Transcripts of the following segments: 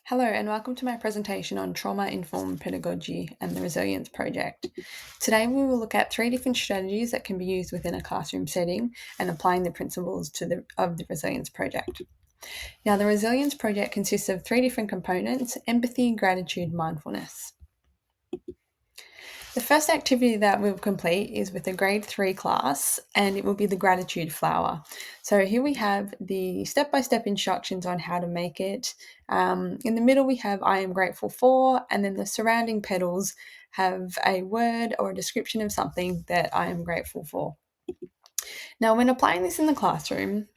Hello and welcome to my presentation on trauma-informed pedagogy and the resilience project. Today we will look at 3 different strategies that can be used within a classroom setting and applying the principles of the resilience project. Now the resilience project consists of 3 different components: empathy, gratitude, mindfulness. The first activity that we'll complete is with a grade 3 class, and it will be the gratitude flower. So here we have the step-by-step instructions on how to make it. In the middle we have I am grateful for, and then the surrounding petals have a word or a description of something that I am grateful for. Now, when applying this in the classroom,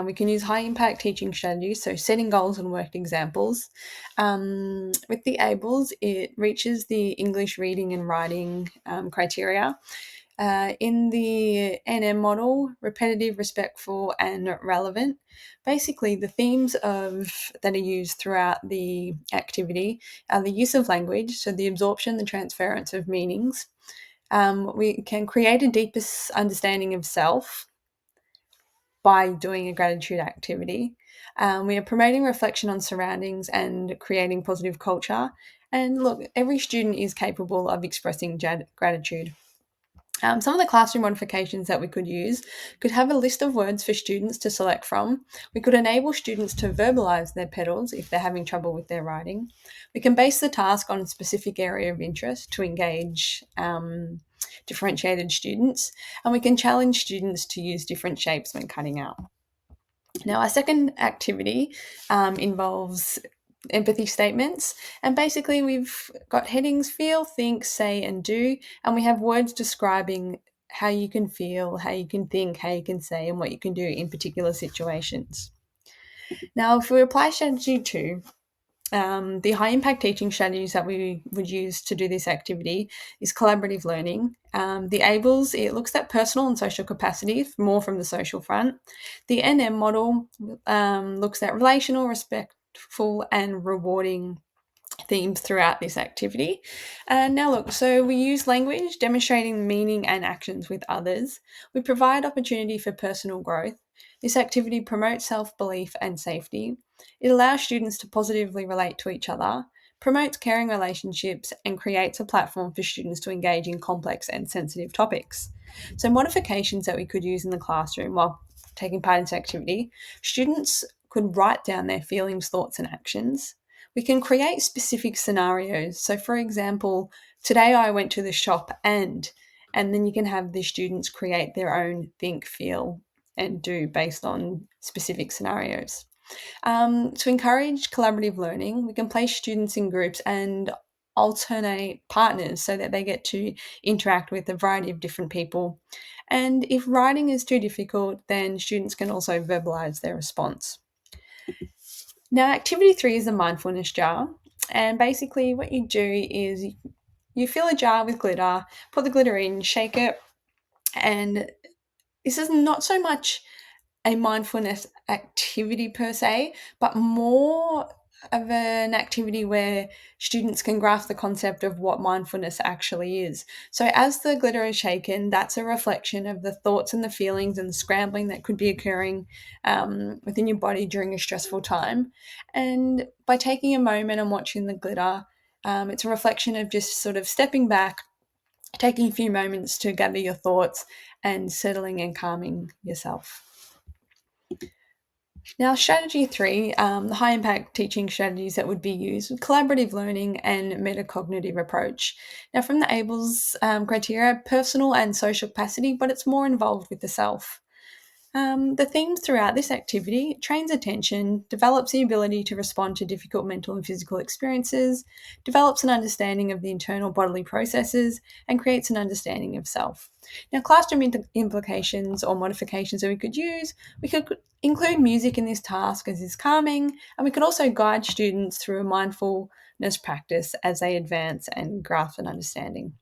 we can use high impact teaching strategies, so setting goals and worked examples. With the ABLES, it reaches the English reading and writing criteria. In the NM model, repetitive, respectful, and relevant. Basically, the themes that are used throughout the activity are the use of language, so the absorption, the transference of meanings. We can create a deeper understanding of self by doing a gratitude activity. We are promoting reflection on surroundings and creating positive culture. And look, every student is capable of expressing gratitude. Some of the classroom modifications that we could use could have a list of words for students to select from. We could enable students to verbalise their petals if they're having trouble with their writing. We can base the task on a specific area of interest to engage differentiated students, and we can challenge students to use different shapes when cutting out. Now, our second activity involves empathy statements, and basically we've got headings: feel, think, say, and do, and we have words describing how you can feel, how you can think, how you can say, and what you can do in particular situations. Now, if we apply strategy 2, the high impact teaching strategies that we would use to do this activity is collaborative learning. The ABLES, it looks at personal and social capacity, more from the social front. The NM model looks at relational, respectful, and rewarding themes throughout this activity. Now look, so we use language, demonstrating meaning and actions with others. We provide opportunity for personal growth. This activity promotes self-belief and safety. It allows students to positively relate to each other, promotes caring relationships, and creates a platform for students to engage in complex and sensitive topics. So modifications that we could use in the classroom while taking part in this activity: students could write down their feelings, thoughts, and actions. We can create specific scenarios. So for example, today I went to the shop and then you can have the students create their own think, feel, and do based on specific scenarios. To encourage collaborative learning, we can place students in groups and alternate partners so that they get to interact with a variety of different people. And if writing is too difficult, then students can also verbalize their response. Now, activity 3 is a mindfulness jar. And basically what you do is you fill a jar with glitter, put the glitter in, shake it, and this is not so much a mindfulness activity per se, but more of an activity where students can grasp the concept of what mindfulness actually is. So as the glitter is shaken, that's a reflection of the thoughts and the feelings and the scrambling that could be occurring within your body during a stressful time. And by taking a moment and watching the glitter, it's a reflection of just sort of stepping back, taking a few moments to gather your thoughts and settling and calming yourself. Now, strategy 3, the high impact teaching strategies that would be used: collaborative learning and metacognitive approach. Now, from the ABLES criteria, personal and social capacity, but it's more involved with the self. The themes throughout this activity: trains attention, develops the ability to respond to difficult mental and physical experiences, develops an understanding of the internal bodily processes, and creates an understanding of self. Now, classroom implications or modifications that we could use: we could include music in this task as is calming, and we could also guide students through a mindfulness practice as they advance and grasp an understanding.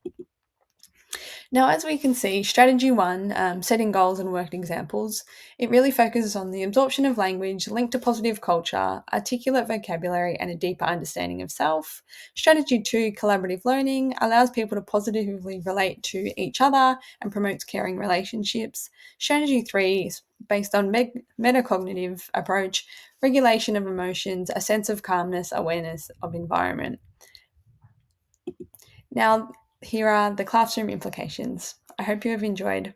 Now, as we can see, strategy 1, setting goals and worked examples, it really focuses on the absorption of language linked to positive culture, articulate vocabulary, and a deeper understanding of self. Strategy 2, collaborative learning, allows people to positively relate to each other and promotes caring relationships. Strategy 3 is based on metacognitive approach, regulation of emotions, a sense of calmness, awareness of environment. Now, here are the classroom implications. I hope you have enjoyed